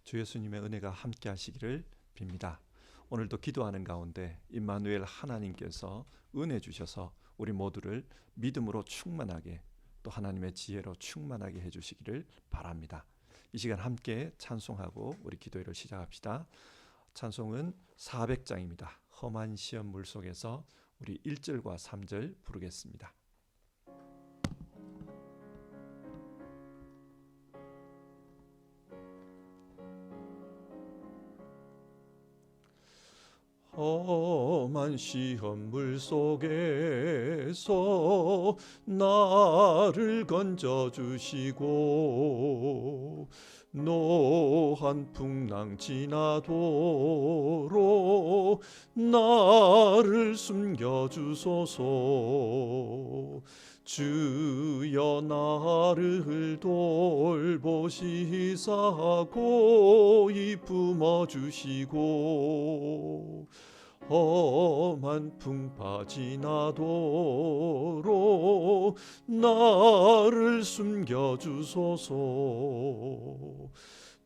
주 예수님의 은혜가 함께 하시기를 빕니다. 오늘도 기도하는 가운데 임마누엘 하나님께서 은혜 주셔서 우리 모두를 믿음으로 충만하게 또 하나님의 지혜로 충만하게 해주시기를 바랍니다. 이 시간 함께 찬송하고 우리 기도회를 시작합시다. 찬송은 400장입니다. 험한 시험 물속에서 우리 1절과 3절 부르겠습니다. 험한 시험 물속에서 나를 건져주시고 노한 풍랑 지나도록 나를 숨겨주소서. 주여 나를 돌보시사 고이 품어주시고 험한 풍파 지나도록 나를 숨겨주소서.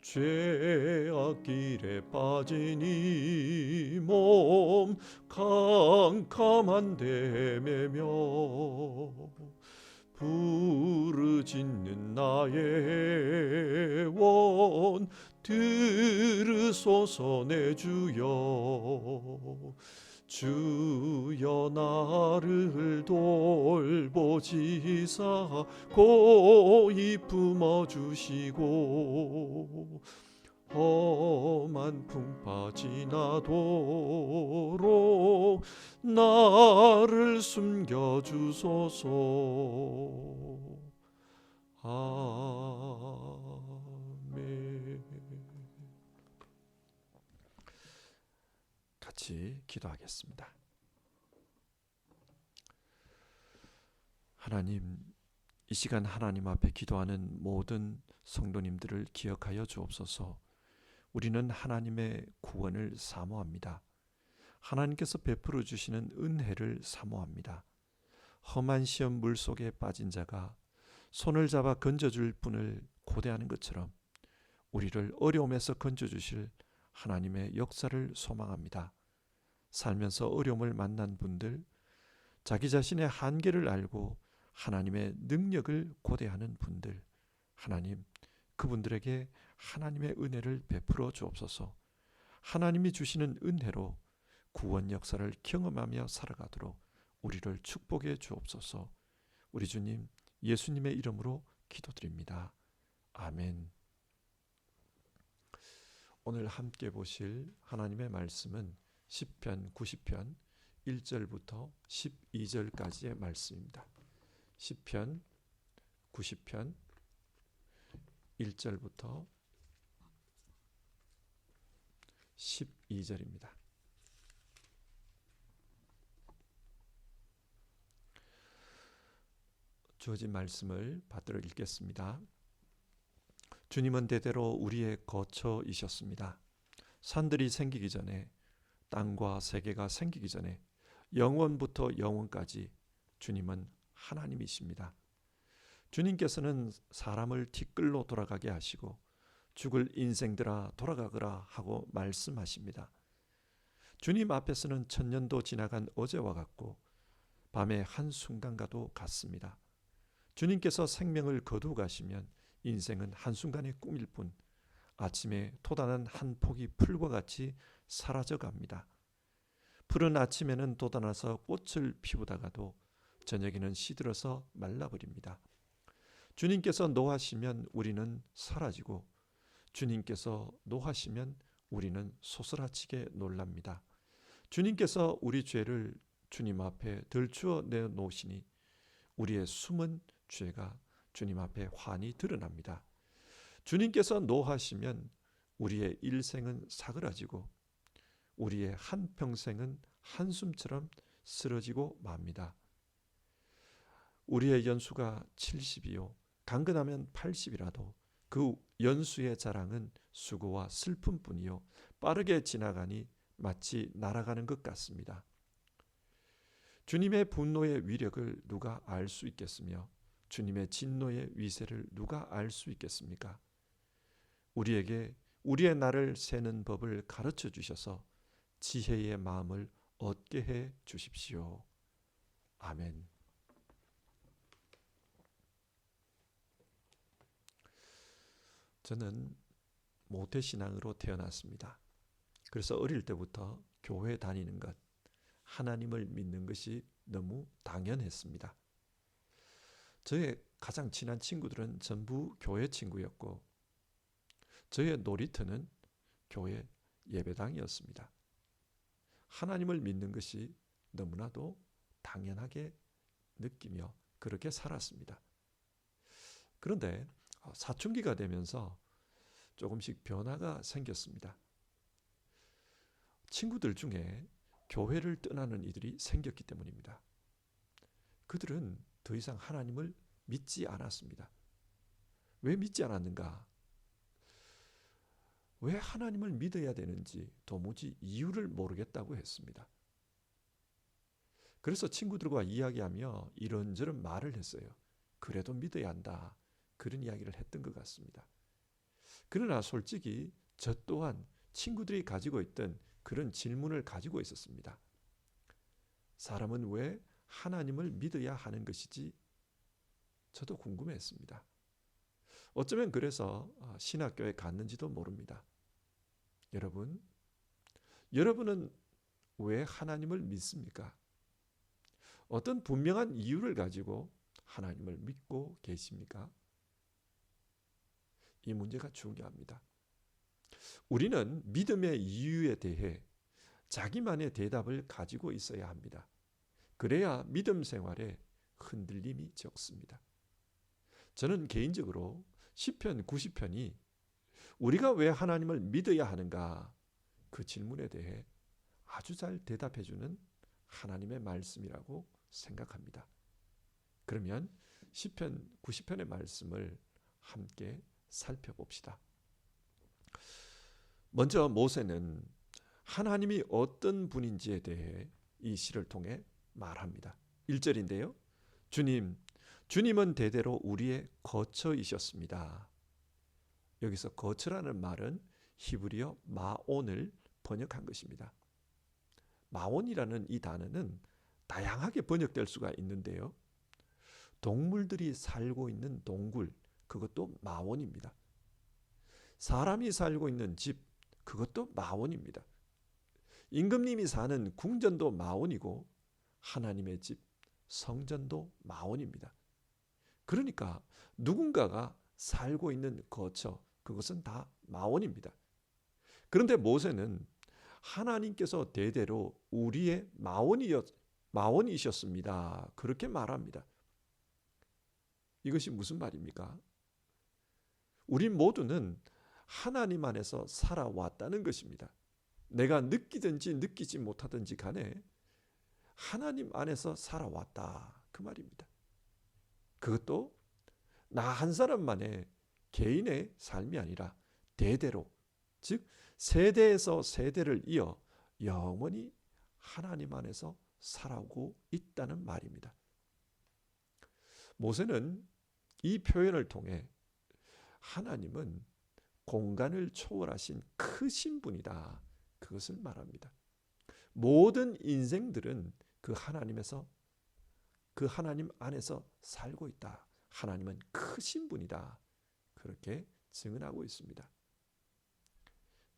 죄악 길에 빠진 이 몸 캄캄한데 매며 부르짖는 나의 원 들으소서. 내 주여 주여 나를 돌보시사 고이 품어주시고 험한 풍파 지나도록 나를 숨겨주소서. 아멘. 같이 기도하겠습니다. 하나님, 이 시간 하나님 앞에 기도하는 모든 성도님들을 기억하여 주옵소서. 우리는 하나님의 구원을 사모합니다. 하나님께서 베풀어 주시는 은혜를 사모합니다. 험한 시험 물속에 빠진 자가 손을 잡아 건져줄 분을 고대하는 것처럼 우리를 어려움에서 건져주실 하나님의 역사를 소망합니다. 살면서 어려움을 만난 분들, 자기 자신의 한계를 알고 하나님의 능력을 고대하는 분들, 하나님, 그분들에게 하나님의 은혜를 베풀어 주옵소서. 하나님이 주시는 은혜로 구원 역사를 경험하며 살아가도록 우리를 축복해 주옵소서. 우리 주님 예수님의 이름으로 기도드립니다. 아멘. 오늘 함께 보실 하나님의 말씀은 시편 90편 1절부터 12절까지의 말씀입니다. 시편 90편 1절부터 12절입니다. 주어진 말씀을 받들어 읽겠습니다. 주님은 대대로 우리의 거처이셨습니다. 산들이 생기기 전에, 땅과 세계가 생기기 전에 영원부터 영원까지 주님은 하나님이십니다. 주님께서는 사람을 티끌로 돌아가게 하시고 죽을 인생들아 돌아가거라 하고 말씀하십니다. 주님 앞에서는 천년도 지나간 어제와 같고 밤의 한순간과도 같습니다. 주님께서 생명을 거두어 가시면 인생은 한순간의 꿈일 뿐 아침에 돋아난 한 폭이 풀과 같이 사라져 갑니다. 푸른 아침에는 돋아나서 꽃을 피우다가도 저녁에는 시들어서 말라버립니다. 주님께서 노하시면 우리는 사라지고 주님께서 노하시면 우리는 소스라치게 놀랍니다. 주님께서 우리 죄를 주님 앞에 들추어 내놓으시니 우리의 숨은 죄가 주님 앞에 환히 드러납니다. 주님께서 노하시면 우리의 일생은 사그라지고 우리의 한평생은 한숨처럼 쓰러지고 맙니다. 우리의 연수가 70이요 강건하면 80이라도 그 연수의 자랑은 수고와 슬픔뿐이요 빠르게 지나가니 마치 날아가는 것 같습니다. 주님의 분노의 위력을 누가 알 수 있겠으며 주님의 진노의 위세를 누가 알 수 있겠습니까? 우리에게 우리의 날을 세는 법을 가르쳐 주셔서 지혜의 마음을 얻게 해 주십시오. 아멘. 저는 모태신앙으로 태어났습니다. 그래서 어릴 때부터 교회 다니는 것, 하나님을 믿는 것이 너무 당연했습니다. 저의 가장 친한 친구들은 전부 교회 친구였고 저의 놀이터는 교회 예배당이었습니다. 하나님을 믿는 것이 너무나도 당연하게 느끼며 그렇게 살았습니다. 그런데 사춘기가 되면서 조금씩 변화가 생겼습니다. 친구들 중에 교회를 떠나는 이들이 생겼기 때문입니다. 그들은 더 이상 하나님을 믿지 않았습니다. 왜 믿지 않았는가? 왜 하나님을 믿어야 되는지 도무지 이유를 모르겠다고 했습니다. 그래서 친구들과 이야기하며 이런저런 말을 했어요. 그래도 믿어야 한다. 그런 이야기를 했던 것 같습니다. 그러나 솔직히 저 또한 친구들이 가지고 있던 그런 질문을 가지고 있었습니다. 사람은 왜 하나님을 믿어야 하는 것이지? 저도 궁금했습니다. 어쩌면 그래서 신학교에 갔는지도 모릅니다. 여러분은 왜 하나님을 믿습니까? 어떤 분명한 이유를 가지고 하나님을 믿고 계십니까? 이 문제가 중요합니다. 우리는 믿음의 이유에 대해 자기만의 대답을 가지고 있어야 합니다. 그래야 믿음 생활에 흔들림이 적습니다. 저는 개인적으로 시편 90편이 우리가 왜 하나님을 믿어야 하는가? 그 질문에 대해 아주 잘 대답해주는 하나님의 말씀이라고 생각합니다. 그러면 시편 90편의 말씀을 함께 살펴봅시다. 먼저 모세는 하나님이 어떤 분인지에 대해 이 시를 통해 말합니다. 1절인데요. 주님은 대대로 우리의 거처이셨습니다. 여기서 거처라는 말은 히브리어 마온을 번역한 것입니다. 마온이라는 이 단어는 다양하게 번역될 수가 있는데요. 동물들이 살고 있는 동굴, 그것도 마온입니다. 사람이 살고 있는 집, 그것도 마온입니다. 임금님이 사는 궁전도 마온이고 하나님의 집, 성전도 마온입니다. 그러니까 누군가가 살고 있는 거처, 그것은 다 마온입니다. 그런데 모세는 하나님께서 대대로 우리의 마온이셨습니다. 그렇게 말합니다. 이것이 무슨 말입니까? 우리 모두는 하나님 안에서 살아왔다는 것입니다. 내가 느끼든지 느끼지 못하든지 간에 하나님 안에서 살아왔다. 그 말입니다. 그것도 나 한 사람만의 개인의 삶이 아니라 대대로, 즉 세대에서 세대를 이어 영원히 하나님 안에서 살아오고 있다는 말입니다. 모세는 이 표현을 통해 하나님은 공간을 초월하신 크신 분이다. 그것을 말합니다. 모든 인생들은 그 하나님 안에서 살고 있다. 하나님은 크신 분이다. 그렇게 증언하고 있습니다.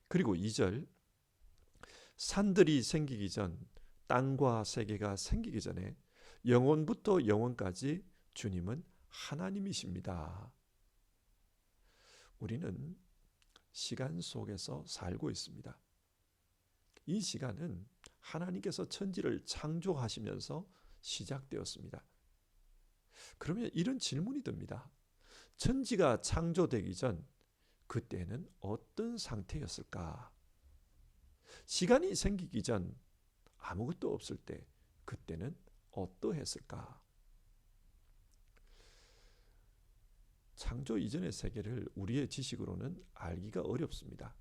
그리고 2절, 산들이 생기기 전, 땅과 세계가 생기기 전에 영원부터 영원까지 주님은 하나님이십니다. 우리는 시간 속에서 살고 있습니다. 이 시간은 하나님께서 천지를 창조하시면서 시작되었습니다. 그러면 이런 질문이 듭니다. 천지가 창조되기 전 그때는 어떤 상태였을까? 시간이 생기기 전 아무것도 없을 때 그때는 어떠했을까? 창조 이전의 세계를 우리의 지식으로는 알기가 어렵습니다.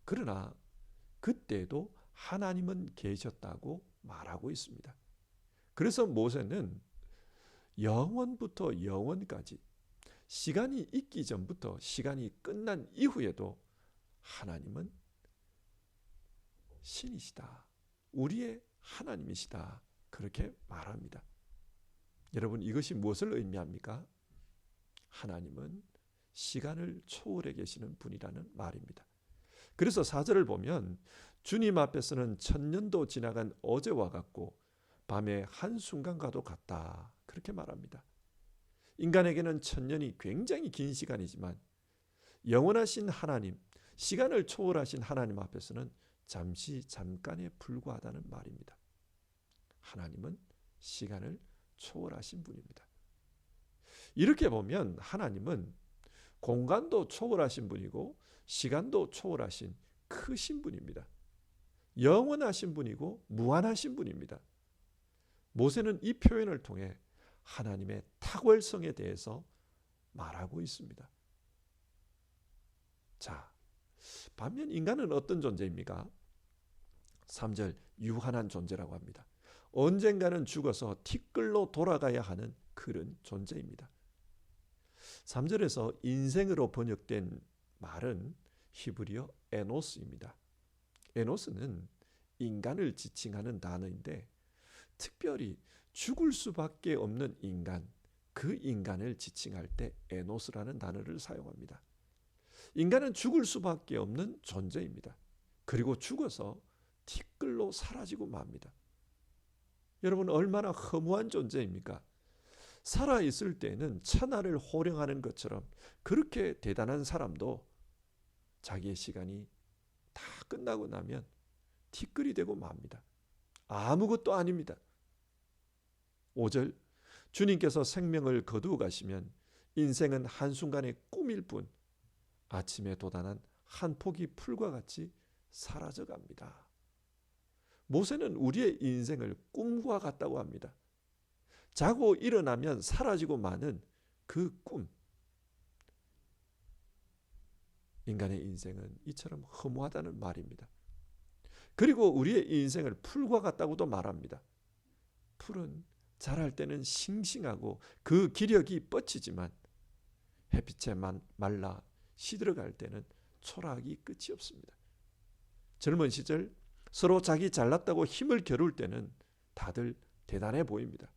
그러나 그때도 하나님은 계셨다고 말하고 있습니다. 그래서 모세는 영원부터 영원까지, 시간이 있기 전부터 시간이 끝난 이후에도 하나님은 신이시다. 우리의 하나님이시다. 그렇게 말합니다. 여러분, 이것이 무엇을 의미합니까? 하나님은 시간을 초월해 계시는 분이라는 말입니다. 그래서 4절을 보면 주님 앞에서는 천년도 지나간 어제와 같고 밤의 한순간과도 같다. 그렇게 말합니다. 인간에게는 천년이 굉장히 긴 시간이지만 영원하신 하나님, 시간을 초월하신 하나님 앞에서는 잠깐에 불과하다는 말입니다. 하나님은 시간을 초월하신 분입니다. 이렇게 보면 하나님은 공간도 초월하신 분이고 시간도 초월하신 크신 분입니다. 영원하신 분이고 무한하신 분입니다. 모세는 이 표현을 통해 하나님의 탁월성에 대해서 말하고 있습니다. 자, 반면 인간은 어떤 존재입니까? 3절, 유한한 존재라고 합니다. 언젠가는 죽어서 티끌로 돌아가야 하는 그런 존재입니다. 3절에서 인생으로 번역된 말은 히브리어 에노스입니다. 에노스는 인간을 지칭하는 단어인데 특별히 죽을 수밖에 없는 인간, 그 인간을 지칭할 때 에노스라는 단어를 사용합니다. 인간은 죽을 수밖에 없는 존재입니다. 그리고 죽어서 티끌로 사라지고 맙니다. 여러분, 얼마나 허무한 존재입니까? 살아있을 때는 천하를 호령하는 것처럼 그렇게 대단한 사람도 자기의 시간이 다 끝나고 나면 티끌이 되고 맙니다. 아무것도 아닙니다. 5절, 주님께서 생명을 거두어 가시면 인생은 한순간의 꿈일 뿐 아침에 돋아난 한 포기 풀과 같이 사라져 갑니다. 모세는 우리의 인생을 꿈과 같다고 합니다. 자고 일어나면 사라지고 마는 그 꿈. 인간의 인생은 이처럼 허무하다는 말입니다. 그리고 우리의 인생을 풀과 같다고도 말합니다. 풀은 자랄 때는 싱싱하고 그 기력이 뻗치지만 햇빛에 말라 시들어갈 때는 초라하기 끝이 없습니다. 젊은 시절 서로 자기 잘났다고 힘을 겨룰 때는 다들 대단해 보입니다.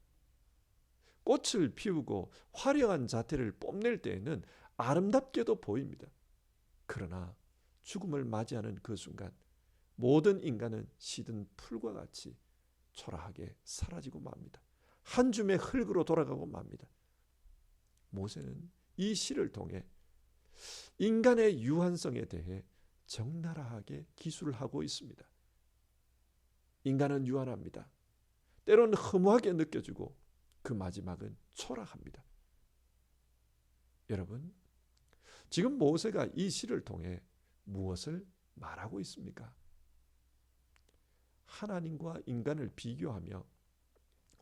꽃을 피우고 화려한 자태를 뽐낼 때에는 아름답게도 보입니다. 그러나 죽음을 맞이하는 그 순간 모든 인간은 시든 풀과 같이 초라하게 사라지고 맙니다. 한 줌의 흙으로 돌아가고 맙니다. 모세는 이 시를 통해 인간의 유한성에 대해 적나라하게 기술을 하고 있습니다. 인간은 유한합니다. 때로는 허무하게 느껴지고 그 마지막은 초라합니다. 여러분, 지금 모세가 이 시를 통해 무엇을 말하고 있습니까? 하나님과 인간을 비교하며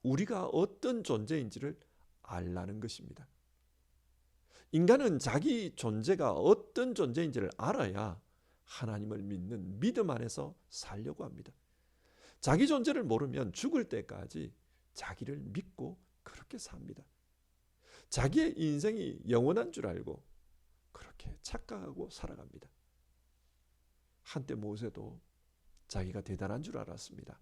우리가 어떤 존재인지를 알라는 것입니다. 인간은 자기 존재가 어떤 존재인지를 알아야 하나님을 믿는 믿음 안에서 살려고 합니다. 자기 존재를 모르면 죽을 때까지 자기를 믿고 그렇게 삽니다. 자기의 인생이 영원한 줄 알고 그렇게 착각하고 살아갑니다. 한때 모세도 자기가 대단한 줄 알았습니다.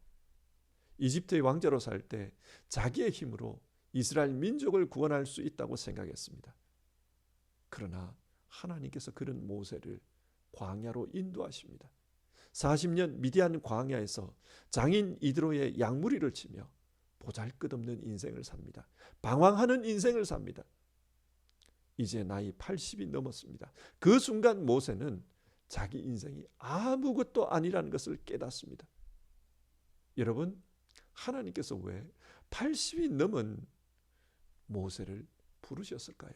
이집트의 왕자로 살 때 자기의 힘으로 이스라엘 민족을 구원할 수 있다고 생각했습니다. 그러나 하나님께서 그런 모세를 광야로 인도하십니다. 40년 미디안 광야에서 장인 이드로의 양무리를 치며 보잘것없는 인생을 삽니다. 방황하는 인생을 삽니다. 이제 나이 80이 넘었습니다. 그 순간 모세는 자기 인생이 아무것도 아니라는 것을 깨닫습니다. 여러분, 하나님께서 왜 80이 넘은 모세를 부르셨을까요?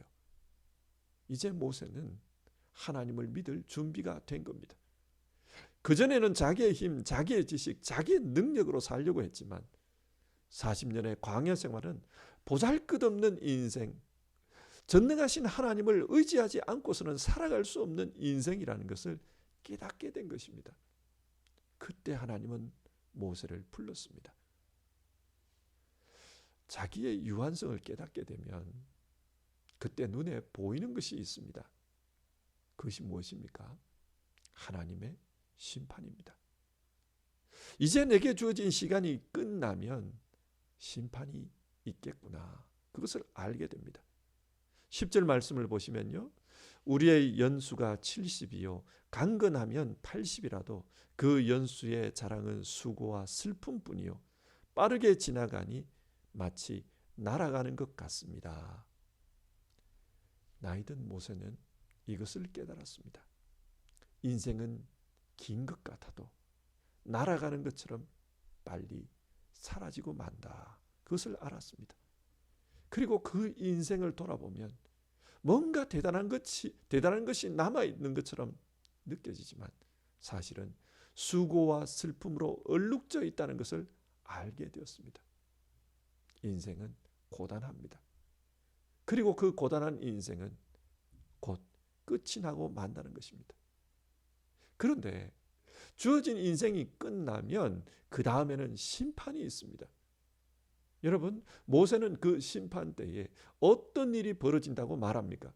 이제 모세는 하나님을 믿을 준비가 된 겁니다. 그전에는 자기의 힘, 자기의 지식, 자기의 능력으로 살려고 했지만 40년의 광야 생활은 보잘것없는 인생, 전능하신 하나님을 의지하지 않고서는 살아갈 수 없는 인생이라는 것을 깨닫게 된 것입니다. 그때 하나님은 모세를 불렀습니다. 자기의 유한성을 깨닫게 되면 그때 눈에 보이는 것이 있습니다. 그것이 무엇입니까? 하나님의 심판입니다. 이제 내게 주어진 시간이 끝나면 심판이 있겠구나. 그것을 알게 됩니다. 10절 말씀을 보시면요. 우리의 연수가 70이요 강건하면 80이라도 그 연수의 자랑은 수고와 슬픔뿐이요 빠르게 지나가니 마치 날아가는 것 같습니다. 나이든 모세는 이것을 깨달았습니다. 인생은 긴 것 같아도 날아가는 것처럼 빨리 사라지고 만다. 그것을 알았습니다. 그리고 그 인생을 돌아보면 뭔가 대단한 것이 남아있는 것처럼 느껴지지만 사실은 수고와 슬픔으로 얼룩져 있다는 것을 알게 되었습니다. 인생은 고단합니다. 그리고 그 고단한 인생은 곧 끝이 나고 만다는 것입니다. 그런데 주어진 인생이 끝나면 그 다음에는 심판이 있습니다. 여러분, 모세는 그 심판 때에 어떤 일이 벌어진다고 말합니까?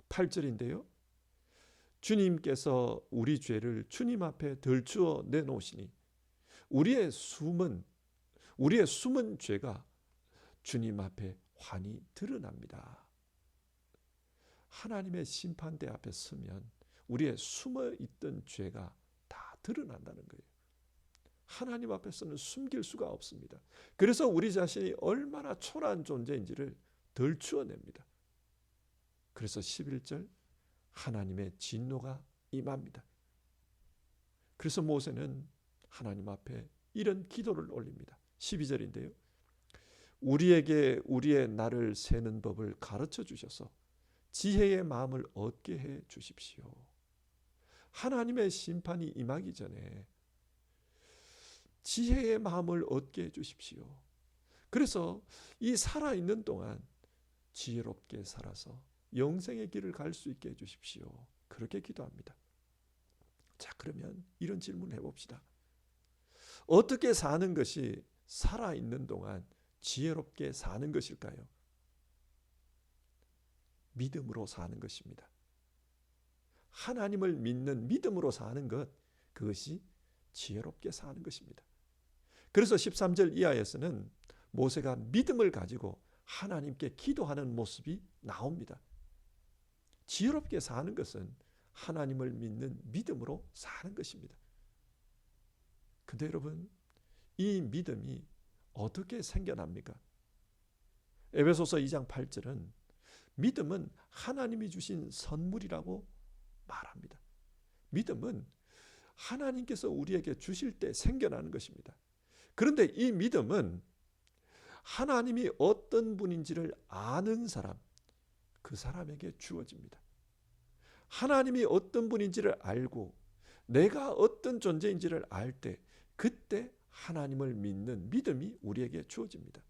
8절인데요. 주님께서 우리 죄를 주님 앞에 덜추어 내놓으시니 우리의 숨은 죄가 주님 앞에 환히 드러납니다. 하나님의 심판대 앞에 서면 우리의 숨어있던 죄가 다 드러난다는 거예요. 하나님 앞에서는 숨길 수가 없습니다. 그래서 우리 자신이 얼마나 초라한 존재인지를 덜추어냅니다. 그래서 11절 하나님의 진노가 임합니다. 그래서 모세는 하나님 앞에 이런 기도를 올립니다. 12절인데요. 우리에게 우리의 날을 세는 법을 가르쳐 주셔서 지혜의 마음을 얻게 해 주십시오. 하나님의 심판이 임하기 전에 지혜의 마음을 얻게 해 주십시오. 그래서 이 살아있는 동안 지혜롭게 살아서 영생의 길을 갈 수 있게 해 주십시오. 그렇게 기도합니다. 자, 그러면 이런 질문을 해봅시다. 어떻게 사는 것이 살아있는 동안 지혜롭게 사는 것일까요? 믿음으로 사는 것입니다. 하나님을 믿는 믿음으로 사는 것, 그것이 지혜롭게 사는 것입니다. 그래서 13절 이하에서는 모세가 믿음을 가지고 하나님께 기도하는 모습이 나옵니다. 지혜롭게 사는 것은 하나님을 믿는 믿음으로 사는 것입니다. 근데 여러분, 이 믿음이 어떻게 생겨납니까? 에베소서 2장 8절은 믿음은 하나님이 주신 선물이라고 말합니다. 믿음은 하나님께서 우리에게 주실 때 생겨나는 것입니다. 그런데 이 믿음은 하나님이 어떤 분인지를 아는 사람, 그 사람에게 주어집니다. 하나님이 어떤 분인지를 알고 내가 어떤 존재인지를 알 때, 그때 하나님을 믿는 믿음이 우리에게 주어집니다.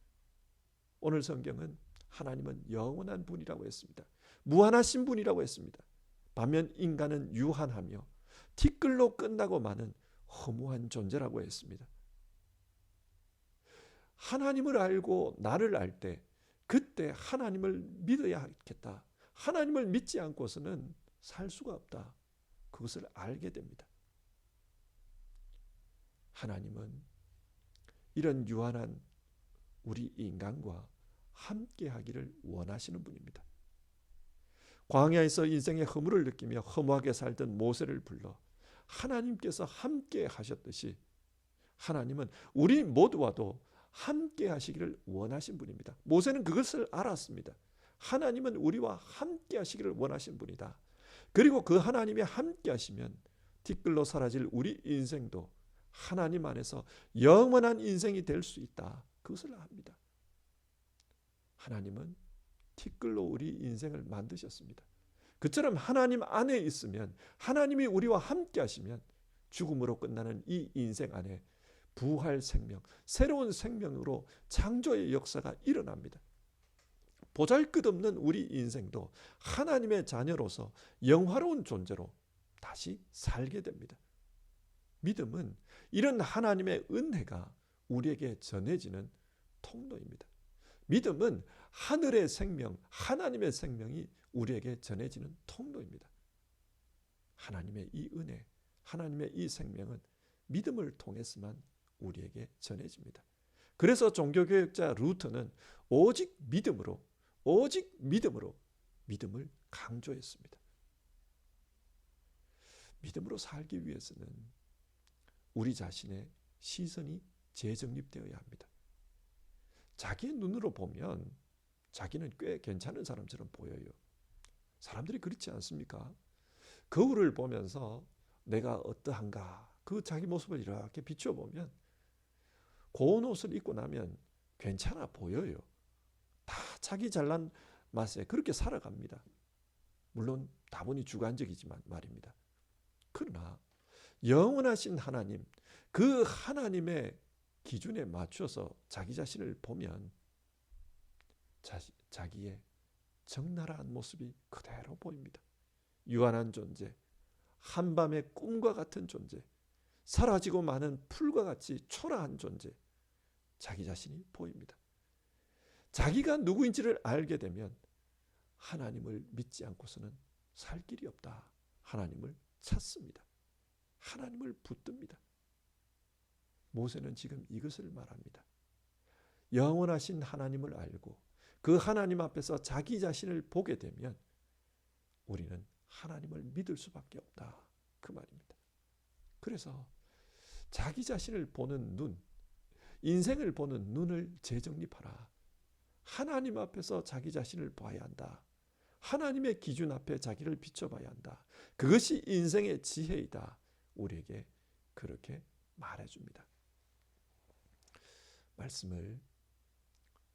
오늘 성경은 하나님은 영원한 분이라고 했습니다. 무한하신 분이라고 했습니다. 반면 인간은 유한하며 티끌로 끝나고 마는 허무한 존재라고 했습니다. 하나님을 알고 나를 알 때, 그때 하나님을 믿어야 하겠다. 하나님을 믿지 않고서는 살 수가 없다. 그것을 알게 됩니다. 하나님은 이런 유한한 우리 인간과 함께 하기를 원하시는 분입니다. 광야에서 인생의 허물을 느끼며 허무하게 살던 모세를 불러 하나님께서 함께 하셨듯이 하나님은 우리 모두와도 함께 하시기를 원하신 분입니다. 모세는 그것을 알았습니다. 하나님은 우리와 함께 하시기를 원하신 분이다. 그리고 그 하나님이 함께 하시면 티끌로 사라질 우리 인생도 하나님 안에서 영원한 인생이 될 수 있다. 그것을 압니다. 하나님은 티끌로 우리 인생을 만드셨습니다. 그처럼 하나님 안에 있으면, 하나님이 우리와 함께 하시면 죽음으로 끝나는 이 인생 안에 부활 생명, 새로운 생명으로 창조의 역사가 일어납니다. 보잘것없는 우리 인생도 하나님의 자녀로서 영화로운 존재로 다시 살게 됩니다. 믿음은 이런 하나님의 은혜가 우리에게 전해지는 통로입니다. 믿음은 하늘의 생명, 하나님의 생명이 우리에게 전해지는 통로입니다. 하나님의 이 은혜, 하나님의 이 생명은 믿음을 통해서만 우리에게 전해집니다. 그래서 종교개혁자 루터는 오직 믿음으로 믿음을 강조했습니다. 믿음으로 살기 위해서는 우리 자신의 시선이 재정립되어야 합니다. 자기의 눈으로 보면 자기는 꽤 괜찮은 사람처럼 보여요. 사람들이 그렇지 않습니까? 거울을 보면서 내가 어떠한가 그 자기 모습을 이렇게 비춰보면 고운 옷을 입고 나면 괜찮아 보여요. 다 자기 잘난 맛에 그렇게 살아갑니다. 물론 다분히 주관적이지만 말입니다. 그러나 영원하신 하나님, 그 하나님의 기준에 맞춰서 자기 자신을 보면 자기의 적나라한 모습이 그대로 보입니다. 유한한 존재, 한밤의 꿈과 같은 존재, 사라지고 마는 풀과 같이 초라한 존재, 자기 자신이 보입니다. 자기가 누구인지를 알게 되면 하나님을 믿지 않고서는 살 길이 없다. 하나님을 찾습니다. 하나님을 붙듭니다. 모세는 지금 이것을 말합니다. 영원하신 하나님을 알고 그 하나님 앞에서 자기 자신을 보게 되면 우리는 하나님을 믿을 수밖에 없다. 그 말입니다. 그래서 자기 자신을 보는 눈, 인생을 보는 눈을 재정립하라. 하나님 앞에서 자기 자신을 봐야 한다. 하나님의 기준 앞에 자기를 비춰봐야 한다. 그것이 인생의 지혜이다. 우리에게 그렇게 말해줍니다. 말씀을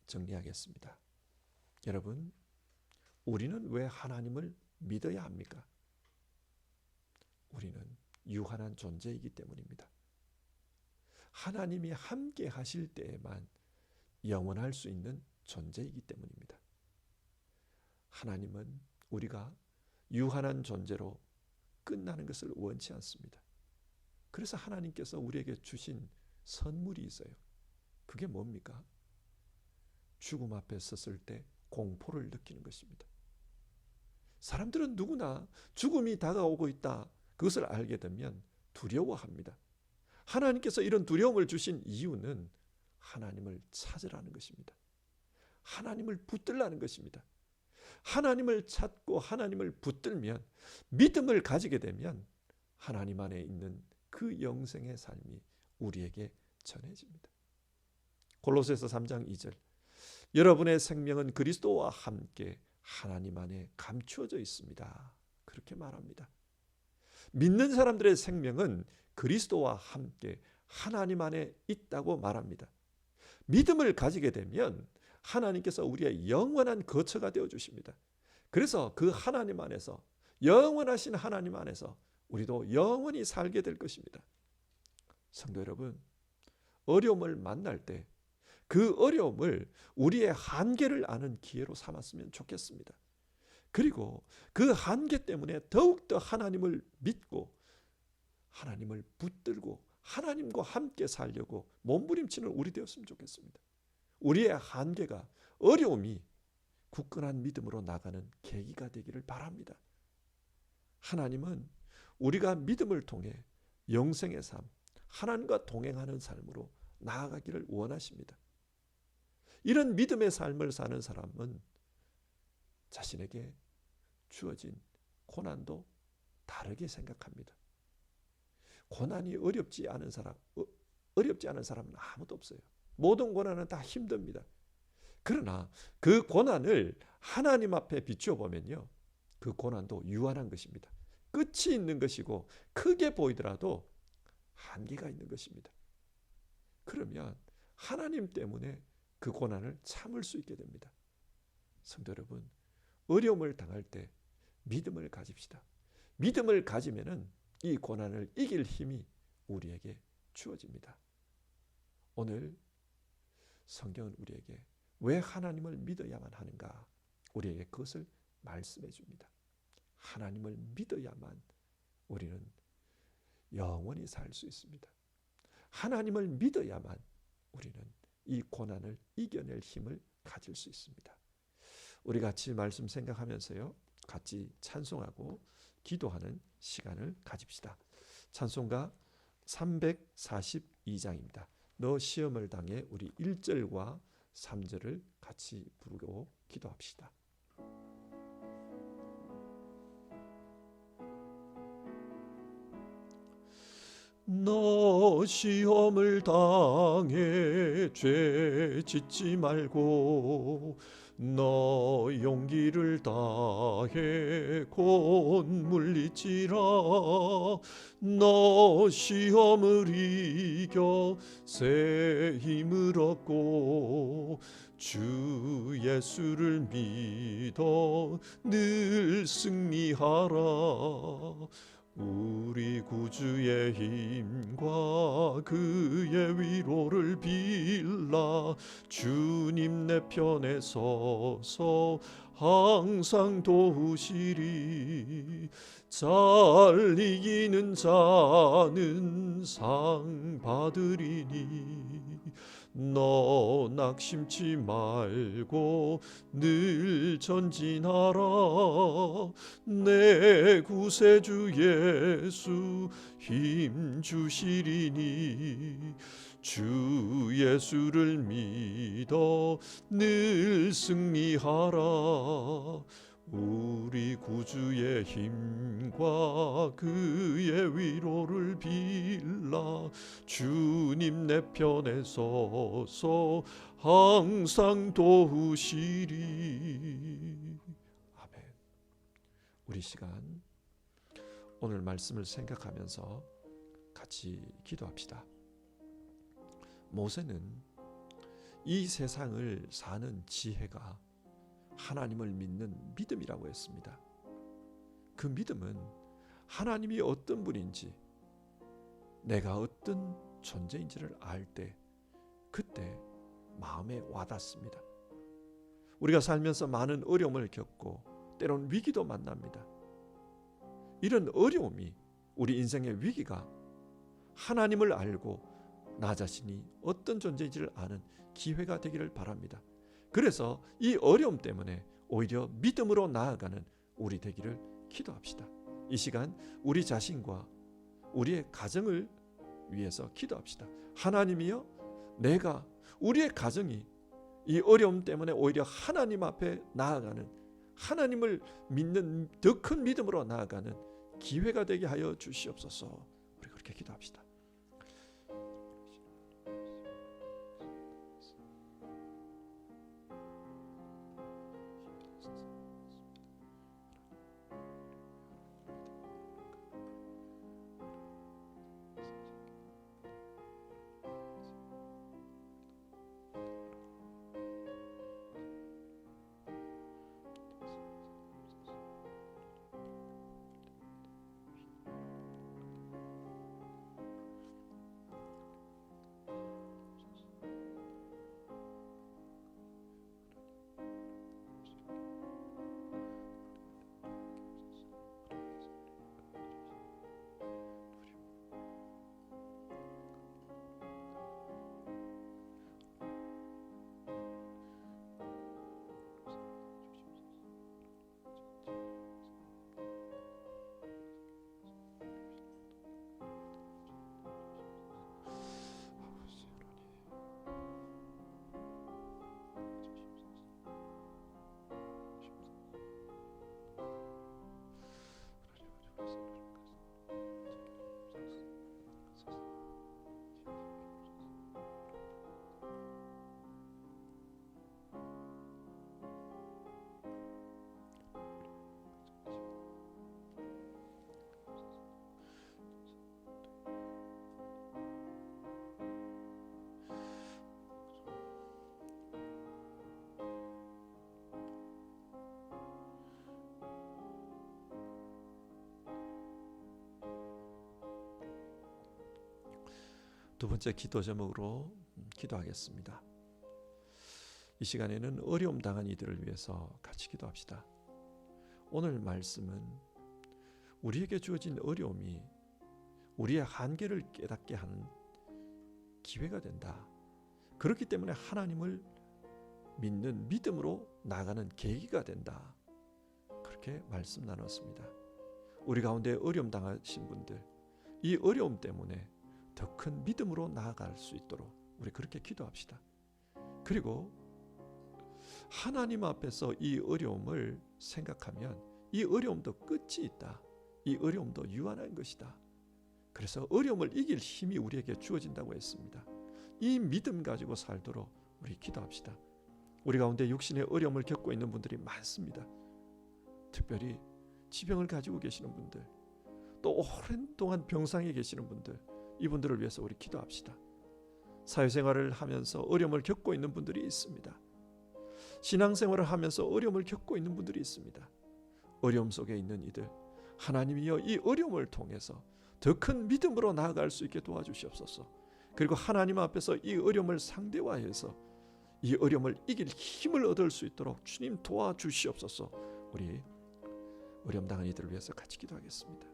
정리하겠습니다. 여러분, 우리는 왜 하나님을 믿어야 합니까? 우리는 유한한 존재이기 때문입니다. 하나님이 함께 하실 때에만 영원할 수 있는 존재이기 때문입니다. 하나님은 우리가 유한한 존재로 끝나는 것을 원치 않습니다. 그래서 하나님께서 우리에게 주신 선물이 있어요. 그게 뭡니까? 죽음 앞에 섰을 때 공포를 느끼는 것입니다. 사람들은 누구나 죽음이 다가오고 있다. 그것을 알게 되면 두려워합니다. 하나님께서 이런 두려움을 주신 이유는 하나님을 찾으라는 것입니다. 하나님을 붙들라는 것입니다. 하나님을 찾고 하나님을 붙들면, 믿음을 가지게 되면 하나님 안에 있는 그 영생의 삶이 우리에게 전해집니다. 골로새서 3장 2절, 여러분의 생명은 그리스도와 함께 하나님 안에 감추어져 있습니다. 그렇게 말합니다. 믿는 사람들의 생명은 그리스도와 함께 하나님 안에 있다고 말합니다. 믿음을 가지게 되면 하나님께서 우리의 영원한 거처가 되어 주십니다. 그래서 그 하나님 안에서, 영원하신 하나님 안에서 우리도 영원히 살게 될 것입니다. 성도 여러분, 어려움을 만날 때 그 어려움을 우리의 한계를 아는 기회로 삼았으면 좋겠습니다. 그리고 그 한계 때문에 더욱더 하나님을 믿고 하나님을 붙들고 하나님과 함께 살려고 몸부림치는 우리 되었으면 좋겠습니다. 우리의 한계가, 어려움이 굳건한 믿음으로 나가는 계기가 되기를 바랍니다. 하나님은 우리가 믿음을 통해 영생의 삶, 하나님과 동행하는 삶으로 나아가기를 원하십니다. 이런 믿음의 삶을 사는 사람은 자신에게 주어진 고난도 다르게 생각합니다. 고난이 어렵지 않은 사람은 아무도 없어요. 모든 고난은 다 힘듭니다. 그러나 그 고난을 하나님 앞에 비추어보면요, 그 고난도 유한한 것입니다. 끝이 있는 것이고 크게 보이더라도 한계가 있는 것입니다. 그러면 하나님 때문에 그 고난을 참을 수 있게 됩니다. 성도 여러분, 어려움을 당할 때 믿음을 가집시다. 믿음을 가지면은 이 고난을 이길 힘이 우리에게 주어집니다. 오늘 성경은 우리에게 왜 하나님을 믿어야만 하는가? 우리에게 그것을 말씀해 줍니다. 하나님을 믿어야만 우리는 영원히 살 수 있습니다. 하나님을 믿어야만 우리는 이 고난을 이겨낼 힘을 가질 수 있습니다. 우리 같이 말씀 생각하면서요, 같이 찬송하고 기도하는 시간을 가집시다. 찬송가 342장입니다. 너 시험을 당해 우리 1절과 3절을 같이 부르고 기도합시다. 너 시험을 당해 죄 짓지 말고 너 용기를 다해 곧 물리치라. 너 시험을 이겨 새 힘을 얻고 주 예수를 믿어 늘 승리하라. 우리 구주의 힘과 그의 위로를 빌라. 주님 내 편에 서서 항상 도우시리. 잘 이기는 자는 상 받으리니 너 낙심치 말고 늘 전진하라. 내 구세주 예수 힘 주시리니 주 예수를 믿어 늘 승리하라. 우리 구주의 힘과 그의 위로를 빌라. 주님 내 편에 서서 항상 도우시리. 아멘. 우리 시간 오늘 말씀을 생각하면서 같이 기도합시다. 모세는 이 세상을 사는 지혜가 하나님을 믿는 믿음이라고 했습니다. 그 믿음은 하나님이 어떤 분인지, 내가 어떤 존재인지를 알 때, 그때 마음에 와닿습니다. 우리가 살면서 많은 어려움을 겪고 때론 위기도 만납니다. 이런 어려움이, 우리 인생의 위기가 하나님을 알고 나 자신이 어떤 존재인지를 아는 기회가 되기를 바랍니다. 그래서 이 어려움 때문에 오히려 믿음으로 나아가는 우리 되기를 기도합시다. 이 시간 우리 자신과 우리의 가정을 위해서 기도합시다. 하나님이여, 내가, 우리의 가정이 이 어려움 때문에 오히려 하나님 앞에 나아가는, 하나님을 믿는 더 큰 믿음으로 나아가는 기회가 되게 하여 주시옵소서. 우리 그렇게 기도합시다. 두 번째 기도 제목으로 기도하겠습니다. 이 시간에는 어려움 당한 이들을 위해서 같이 기도합시다. 오늘 말씀은 우리에게 주어진 어려움이 우리의 한계를 깨닫게 하는 기회가 된다. 그렇기 때문에 하나님을 믿는 믿음으로 나가는 계기가 된다. 그렇게 말씀 나눴습니다. 우리 가운데 어려움 당하신 분들, 이 어려움 때문에 더 큰 믿음으로 나아갈 수 있도록 우리 그렇게 기도합시다. 그리고 하나님 앞에서 이 어려움을 생각하면 이 어려움도 끝이 있다. 이 어려움도 유한한 것이다. 그래서 어려움을 이길 힘이 우리에게 주어진다고 했습니다. 이 믿음 가지고 살도록 우리 기도합시다. 우리 가운데 육신의 어려움을 겪고 있는 분들이 많습니다. 특별히 지병을 가지고 계시는 분들, 또 오랜 동안 병상에 계시는 분들, 이분들을 위해서 우리 기도합시다. 사회생활을 하면서 어려움을 겪고 있는 분들이 있습니다. 신앙생활을 하면서 어려움을 겪고 있는 분들이 있습니다. 어려움 속에 있는 이들, 하나님이여 이 어려움을 통해서 더 큰 믿음으로 나아갈 수 있게 도와주시옵소서. 그리고 하나님 앞에서 이 어려움을 상대화해서 이 어려움을 이길 힘을 얻을 수 있도록 주님 도와주시옵소서. 우리 어려움 당한 이들을 위해서 같이 기도하겠습니다.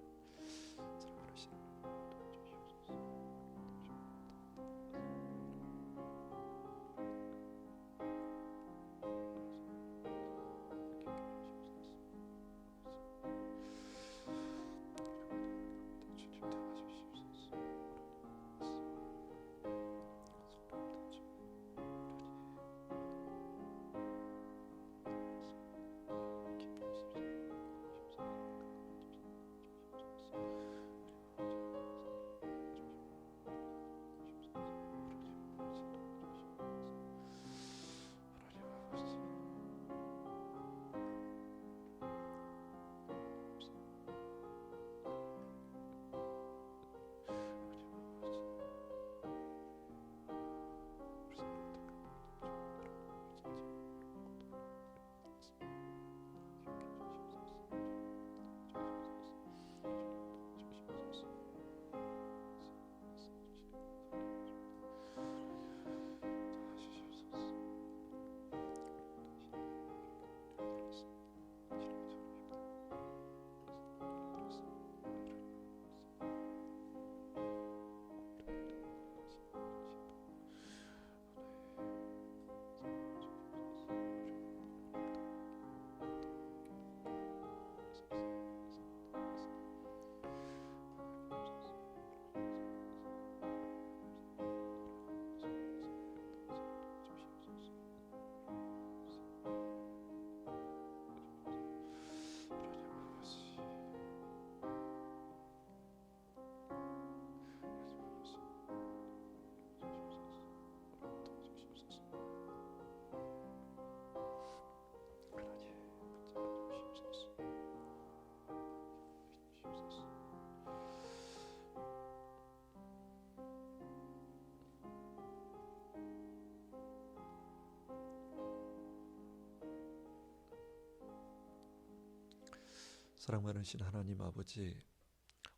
사랑 많으신 하나님 아버지,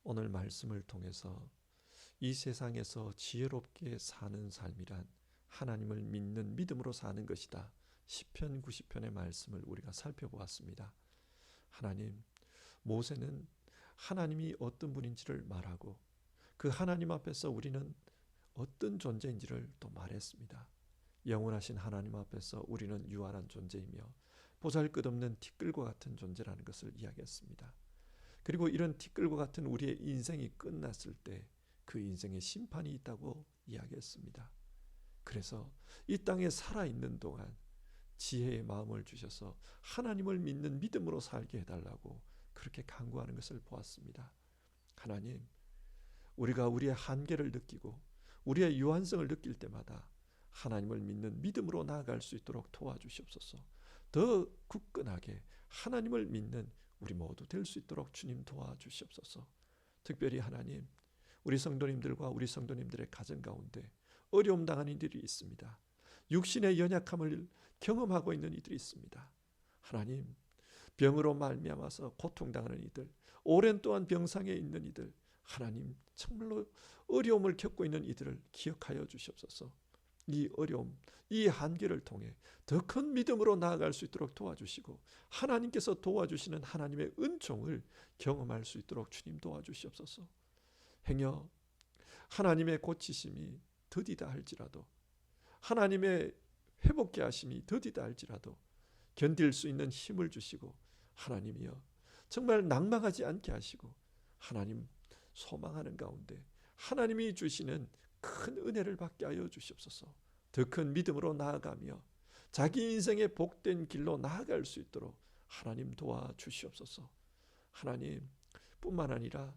오늘 말씀을 통해서 이 세상에서 지혜롭게 사는 삶이란 하나님을 믿는 믿음으로 사는 것이다. 시편 90편의 말씀을 우리가 살펴보았습니다. 하나님, 모세는 하나님이 어떤 분인지를 말하고 그 하나님 앞에서 우리는 어떤 존재인지를 또 말했습니다. 영원하신 하나님 앞에서 우리는 유한한 존재이며 보잘것없는 티끌과 같은 존재라는 것을 이야기했습니다. 그리고 이런 티끌과 같은 우리의 인생이 끝났을 때 그 인생의 심판이 있다고 이야기했습니다. 그래서 이 땅에 살아있는 동안 지혜의 마음을 주셔서 하나님을 믿는 믿음으로 살게 해달라고 그렇게 간구하는 것을 보았습니다. 하나님, 우리가 우리의 한계를 느끼고 우리의 유한성을 느낄 때마다 하나님을 믿는 믿음으로 나아갈 수 있도록 도와주시옵소서. 더 굳건하게 하나님을 믿는 우리 모두 될 수 있도록 주님 도와주시옵소서. 특별히 하나님, 우리 성도님들과 우리 성도님들의 가정 가운데 어려움 당하는 이들이 있습니다. 육신의 연약함을 경험하고 있는 이들이 있습니다. 하나님, 병으로 말미암아서 고통당하는 이들, 오랜 동안 병상에 있는 이들, 하나님 정말로 어려움을 겪고 있는 이들을 기억하여 주시옵소서. 이 어려움, 이 한계를 통해 더 큰 믿음으로 나아갈 수 있도록 도와주시고 하나님께서 도와주시는 하나님의 은총을 경험할 수 있도록 주님 도와주시옵소서. 행여 하나님의 고치심이 더디다 할지라도, 하나님의 회복케 하심이 더디다 할지라도 견딜 수 있는 힘을 주시고 하나님이여 정말 낭망하지 않게 하시고 하나님 소망하는 가운데 하나님이 주시는 큰 은혜를 받게 하여 주시옵소서. 더 큰 믿음으로 나아가며 자기 인생의 복된 길로 나아갈 수 있도록 하나님 도와주시옵소서. 하나님 뿐만 아니라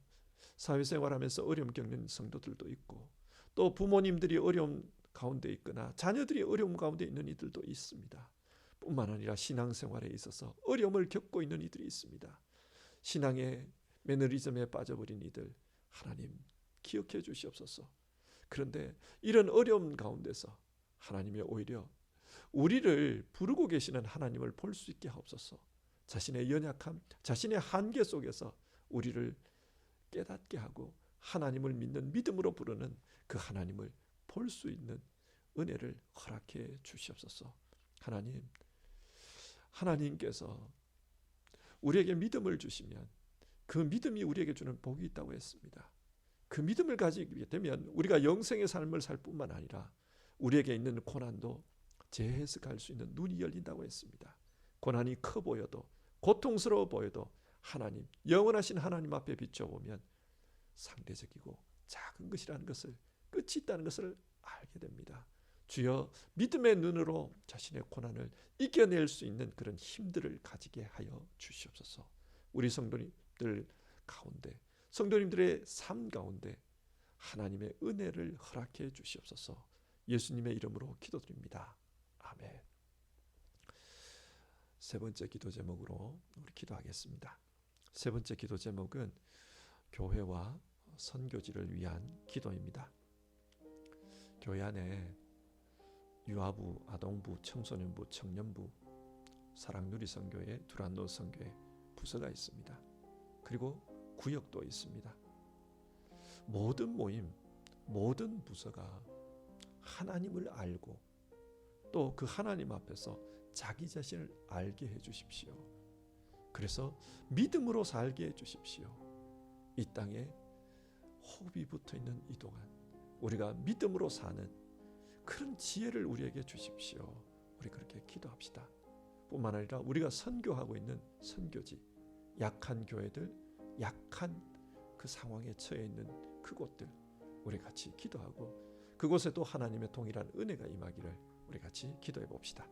사회생활하면서 어려움 겪는 성도들도 있고 또 부모님들이 어려움 가운데 있거나 자녀들이 어려움 가운데 있는 이들도 있습니다. 뿐만 아니라 신앙생활에 있어서 어려움을 겪고 있는 이들이 있습니다. 신앙의 매너리즘에 빠져버린 이들 하나님 기억해 주시옵소서. 그런데 이런 어려움 가운데서 하나님이 오히려 우리를 부르고 계시는 하나님을 볼 수 있게 하옵소서. 자신의 연약함, 자신의 한계 속에서 우리를 깨닫게 하고 하나님을 믿는 믿음으로 부르는 그 하나님을 볼 수 있는 은혜를 허락해 주시옵소서. 하나님께서 우리에게 믿음을 주시면 그 믿음이 우리에게 주는 복이 있다고 했습니다. 그 믿음을 가지게 되면 우리가 영생의 삶을 살 뿐만 아니라 우리에게 있는 고난도 재해석할 수 있는 눈이 열린다고 했습니다. 고난이 커 보여도 고통스러워 보여도 하나님, 영원하신 하나님 앞에 비춰보면 상대적이고 작은 것이라는 것을, 끝이 있다는 것을 알게 됩니다. 주여, 믿음의 눈으로 자신의 고난을 이겨낼 수 있는 그런 힘들을 가지게 하여 주시옵소서. 우리 성도님들 가운데, 성도님들의 삶 가운데 하나님의 은혜를 허락해 주시옵소서. 예수님의 이름으로 기도드립니다. 아멘. 세 번째 기도 제목으로 우리 기도하겠습니다. 세 번째 기도 제목은 교회와 선교지를 위한 기도입니다. 교회 안에 유아부, 아동부, 청소년부, 청년부, 사랑누리선교회, 두란노선교회 부서가 있습니다. 그리고 구역도 있습니다. 모든 모임, 모든 부서가 하나님을 알고 또 그 하나님 앞에서 자기 자신을 알게 해 주십시오. 그래서 믿음으로 살게 해 주십시오. 이 땅에 호흡이 붙어 있는 이 동안 우리가 믿음으로 사는 그런 지혜를 우리에게 주십시오. 우리 그렇게 기도합시다. 뿐만 아니라 우리가 선교하고 있는 선교지, 약한 교회들, 약한 그 상황에 처해 있는 그곳들 우리 같이 기도하고 그곳에도 하나님의 동일한 은혜가 임하기를 우리 같이 기도해 봅시다.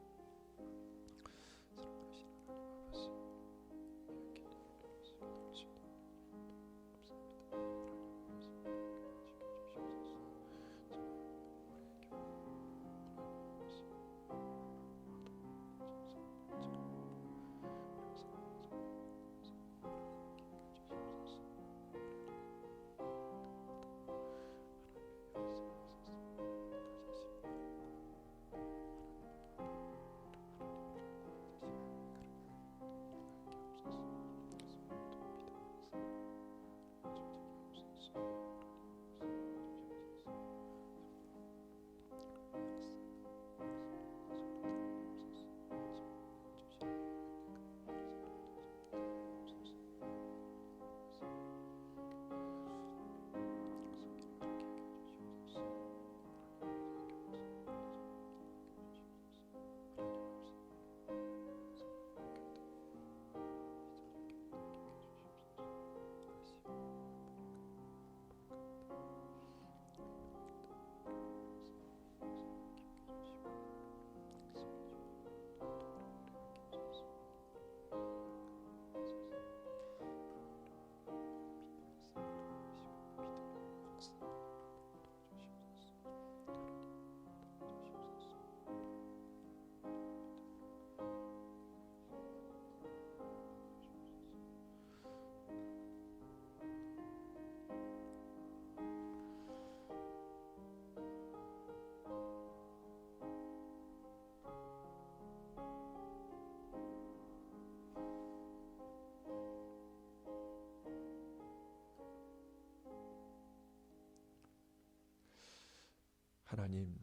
하나님,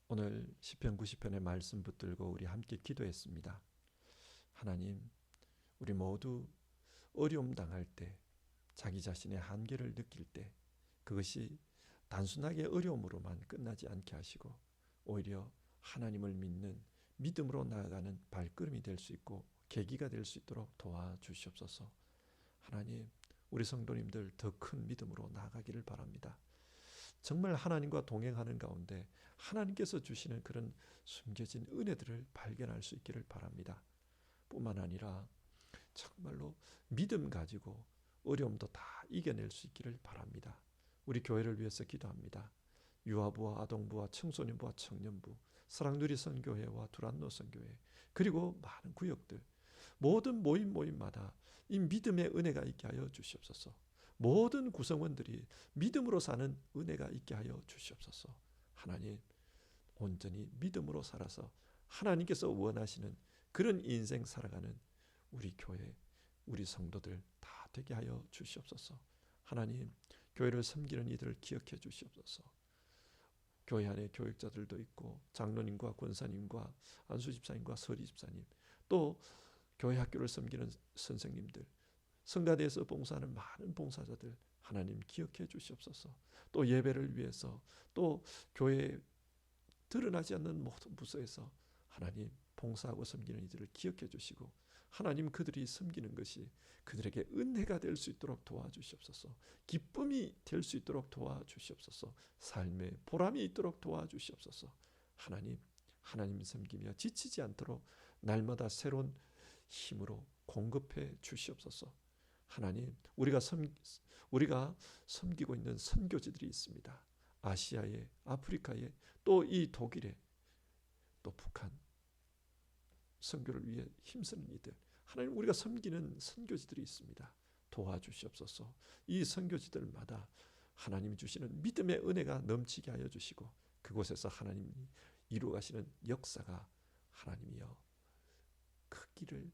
오늘 시편 90편의 말씀 붙들고 우리 함께 기도했습니다. 하나님, 우리 모두 어려움 당할 때, 자기 자신의 한계를 느낄 때 그것이 단순하게 어려움으로만 끝나지 않게 하시고 오히려 하나님을 믿는 믿음으로 나아가는 발걸음이 될 수 있고 계기가 될 수 있도록 도와주시옵소서. 하나님, 우리 성도님들 더 큰 믿음으로 나아가기를 바랍니다. 정말 하나님과 동행하는 가운데 하나님께서 주시는 그런 숨겨진 은혜들을 발견할 수 있기를 바랍니다. 뿐만 아니라 정말로 믿음 가지고 어려움도 다 이겨낼 수 있기를 바랍니다. 우리 교회를 위해서 기도합니다. 유아부와 아동부와 청소년부와 청년부, 사랑누리 선교회와 두란노 선교회, 그리고 많은 구역들, 모든 모임마다 이 믿음의 은혜가 있게 하여 주시옵소서. 모든 구성원들이 믿음으로 사는 은혜가 있게 하여 주시옵소서. 하나님, 온전히 믿음으로 살아서 하나님께서 원하시는 그런 인생 살아가는 우리 교회, 우리 성도들 다 되게 하여 주시옵소서. 하나님, 교회를 섬기는 이들을 기억해 주시옵소서. 교회 안에 교육자들도 있고 장로님과 권사님과 안수집사님과 서리집사님, 또 교회 학교를 섬기는 선생님들, 성가대에서 봉사하는 많은 봉사자들 하나님 기억해 주시옵소서. 또 예배를 위해서, 또 교회에 드러나지 않는 모든 부서에서 하나님 봉사하고 섬기는 이들을 기억해 주시고, 하나님 그들이 섬기는 것이 그들에게 은혜가 될 수 있도록 도와주시옵소서. 기쁨이 될 수 있도록 도와주시옵소서. 삶의 보람이 있도록 도와주시옵소서. 하나님 섬기며 지치지 않도록 날마다 새로운 힘으로 공급해 주시옵소서. 하나님, 우리가 섬기고 있는 선교지들이 있습니다. 아시아에, 아프리카에, 또 이 독일에, 또 북한 선교를 위해 힘쓰는 이들, 하나님, 우리가 섬기는 선교지들이 있습니다. 도와주시옵소서. 이 선교지들마다 하나님이 주시는 믿음의 은혜가 넘치게 하여 주시고, 그곳에서 하나님이 이루어 가시는 역사가 하나님이여 크기를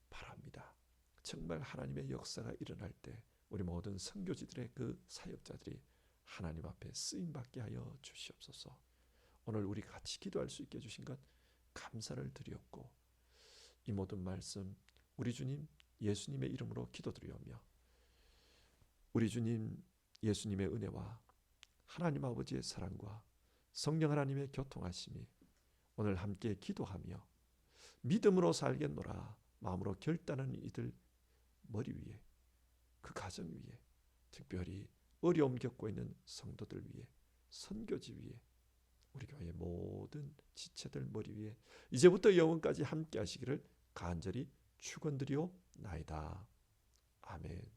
바랍니다. 정말 하나님의 역사가 일어날 때 우리 모든 선교지들의 그 사역자들이 하나님 앞에 쓰임받게 하여 주시옵소서. 오늘 우리 같이 기도할 수 있게 해주신 것 감사를 드렸고, 이 모든 말씀 우리 주님 예수님의 이름으로 기도드리오며, 우리 주님 예수님의 은혜와 하나님 아버지의 사랑과 성령 하나님의 교통하심이 오늘 함께 기도하며 믿음으로 살겠노라 마음으로 결단하는 이들 머리 위에, 그 가정 위에, 특별히 어려움 겪고 있는 성도들 위에, 선교지 위에, 우리 교회의 모든 지체들 머리 위에 이제부터 영원까지 함께 하시기를 간절히 축원드리옵나이다. 아멘.